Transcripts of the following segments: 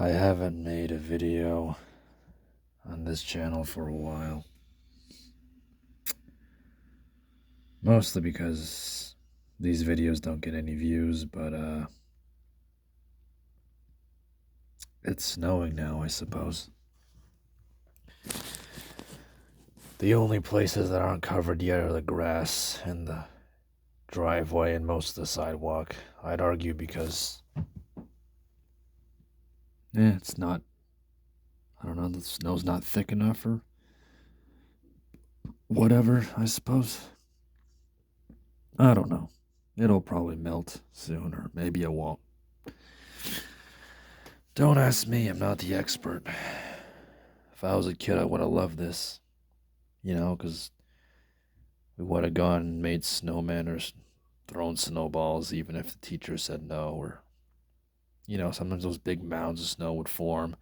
I haven't made a video on this channel for a while. Mostly because these videos don't get any views, but it's snowing now, I suppose. The only places that aren't covered yet are the grass and the driveway and most of the sidewalk. I'd argue because it's not, I don't know, the snow's not thick enough or whatever, I suppose. I don't know. It'll probably melt soon, or maybe it won't. Don't ask me, I'm not the expert. If I was a kid, I would have loved this, because we would have gone and made snowmen or thrown snowballs, even if the teacher said no, or, sometimes those big mounds of snow would form,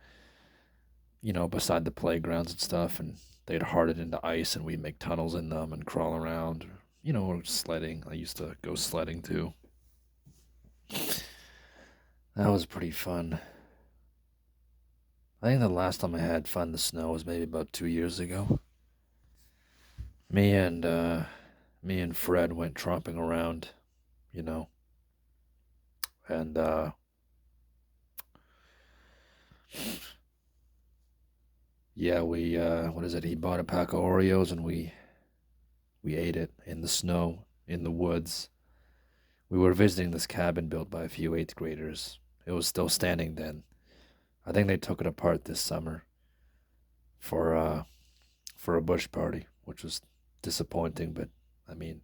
beside the playgrounds and stuff, and they'd hard it into ice, and we'd make tunnels in them and crawl around, or sledding. I used to go sledding too. That was pretty fun. I think the last time I had fun in the snow was maybe about 2 years ago. Me and Fred went tromping around, you know, and yeah, we what is it? He bought a pack of Oreos and we ate it in the snow in the woods. We were visiting this cabin built by a few eighth graders. It was still standing then. I think they took it apart this summer for a bush party, which was disappointing, but I mean,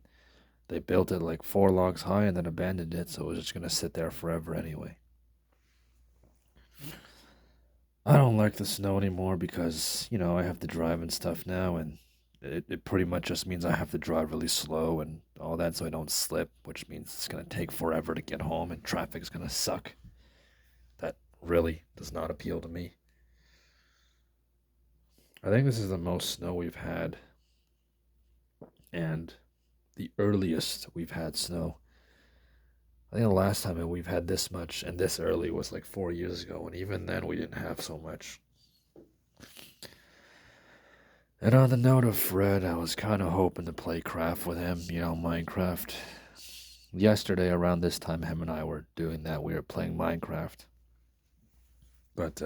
they built it like 4 logs high and then abandoned it, so it was just gonna sit there forever anyway. I don't like the snow anymore because, I have to drive and stuff now, and it pretty much just means I have to drive really slow and all that so I don't slip, which means it's gonna take forever to get home and traffic's gonna suck. That really does not appeal to me. I think this is the most snow we've had, and the earliest we've had snow. I think the last time that we've had this much and this early was like 4 years ago, and even then we didn't have so much. And on the note of Fred, I was kind of hoping to play craft with him, Minecraft. Yesterday, around this time, him and I were doing that. We were playing Minecraft. But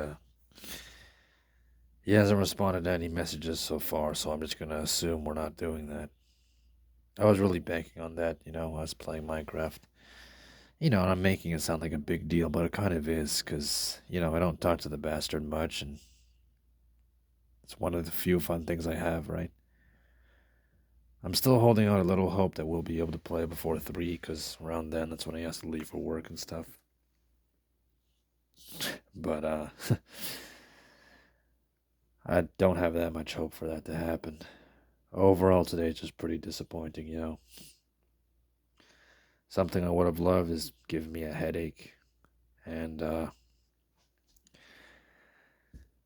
he hasn't responded to any messages so far, so I'm just going to assume we're not doing that. I was really banking on that, us playing Minecraft. And I'm making it sound like a big deal, but it kind of is, because, I don't talk to the bastard much, and it's one of the few fun things I have, right? I'm still holding out a little hope that we'll be able to play before 3, because around then, that's when he has to leave for work and stuff. But, I don't have that much hope for that to happen. Overall, today it's just pretty disappointing. Something I would have loved is giving me a headache. And,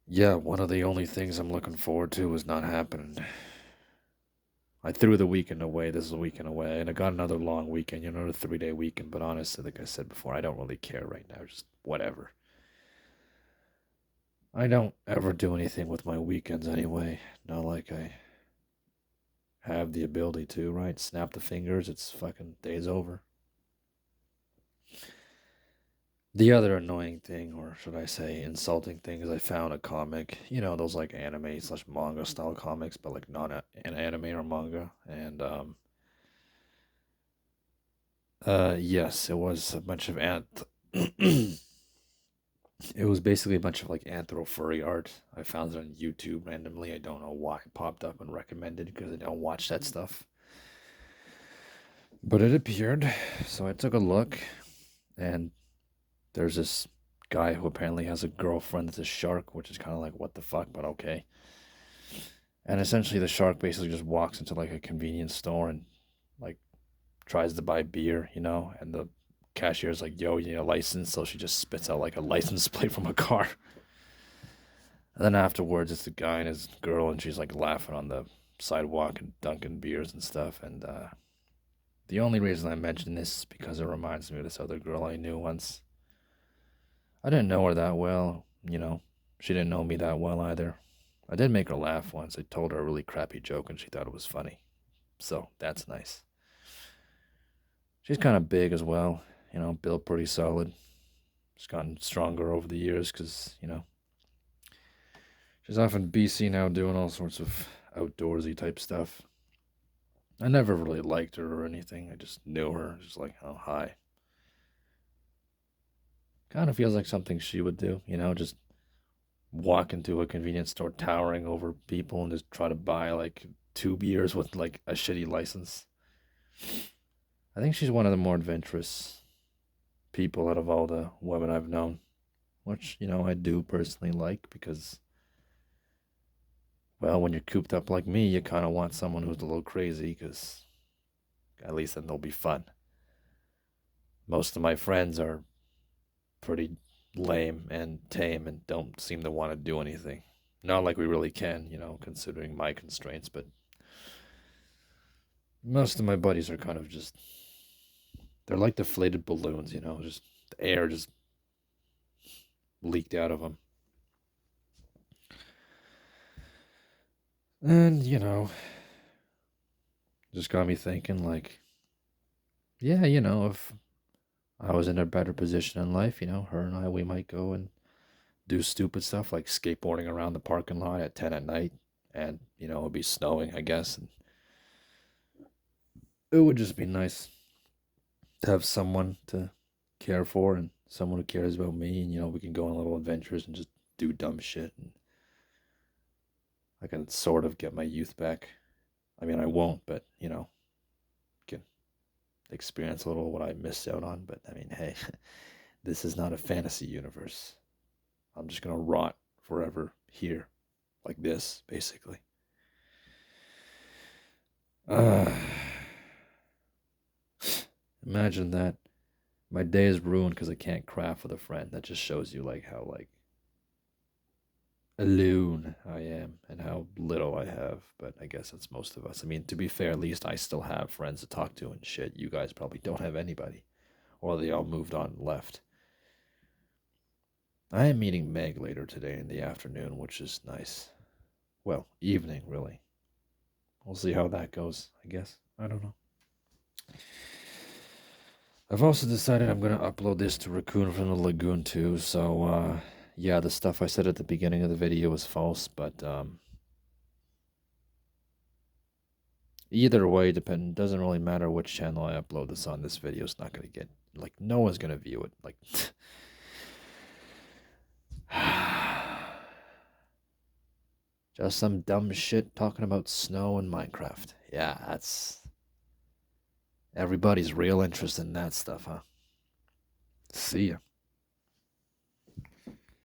yeah, one of the only things I'm looking forward to was not happening. I threw the weekend away. This is a weekend away. And I got another long weekend, another 3-day weekend. But honestly, like I said before, I don't really care right now. Just whatever. I don't ever do anything with my weekends anyway. Not like I have the ability to, right? Snap the fingers, it's fucking day's over. The other annoying thing, or should I say insulting thing, is I found a comic, those like anime slash manga style comics, but like not an anime or manga. And yes, it was a bunch of it was basically a bunch of like anthro furry art. I found it on YouTube randomly. I don't know why it popped up and recommended because I don't watch that stuff. But it appeared, so I took a look, and there's this guy who apparently has a girlfriend that's a shark, which is kind of like, what the fuck, but okay. And essentially, the shark basically just walks into like a convenience store and like tries to buy beer, and the cashier's like, yo, you need a license. So she just spits out like a license plate from a car. And then afterwards, it's the guy and his girl, and she's like laughing on the sidewalk and dunking beers and stuff. And the only reason I mention this is because it reminds me of this other girl I knew once. I didn't know her that well. you know, she didn't know me that well either. I did make her laugh once. I told her a really crappy joke and she thought it was funny. So that's nice. She's kind of big as well, built pretty solid. She's gotten stronger over the years because, she's off in BC now doing all sorts of outdoorsy type stuff. I never really liked her or anything. I just knew her. Just like, oh, hi. Kind of feels like something she would do, just walk into a convenience store towering over people and just try to buy like 2 beers with like a shitty license. I think she's one of the more adventurous people out of all the women I've known, which, I do personally like because, well, when you're cooped up like me, you kind of want someone who's a little crazy because at least then they'll be fun. Most of my friends are pretty lame and tame and don't seem to want to do anything. Not like we really can, considering my constraints, but most of my buddies are kind of just, they're like deflated balloons, just the air just leaked out of them. And, just got me thinking, like, yeah, if I was in a better position in life, her and I, we might go and do stupid stuff like skateboarding around the parking lot at 10 at night. And, it'd be snowing, I guess. And it would just be nice to have someone to care for and someone who cares about me. And, we can go on little adventures and just do dumb shit. And I can sort of get my youth back. I mean, I won't, but, can experience a little what I missed out on. But, I mean, hey, this is not a fantasy universe. I'm just going to rot forever here, like this, basically. Uh, Imagine that. My day is ruined because I can't craft with a friend. That just shows you, like, how, like, alone I am and how little I have. But I guess that's most of us. I mean, to be fair, at least I still have friends to talk to and shit. You guys probably don't have anybody, or they all moved on and left. I am meeting Meg later today in the afternoon, which is nice. Well, evening, really. We'll see how that goes, I guess. I don't know. I've also decided I'm going to upload this to Raccoon from the Lagoon too, so, yeah, the stuff I said at the beginning of the video was false, but, either way, doesn't really matter which channel I upload this on. This video is not going to get, like, no one's going to view it. Like, just some dumb shit talking about snow and Minecraft. Yeah, that's everybody's real interest in that stuff, huh? See ya.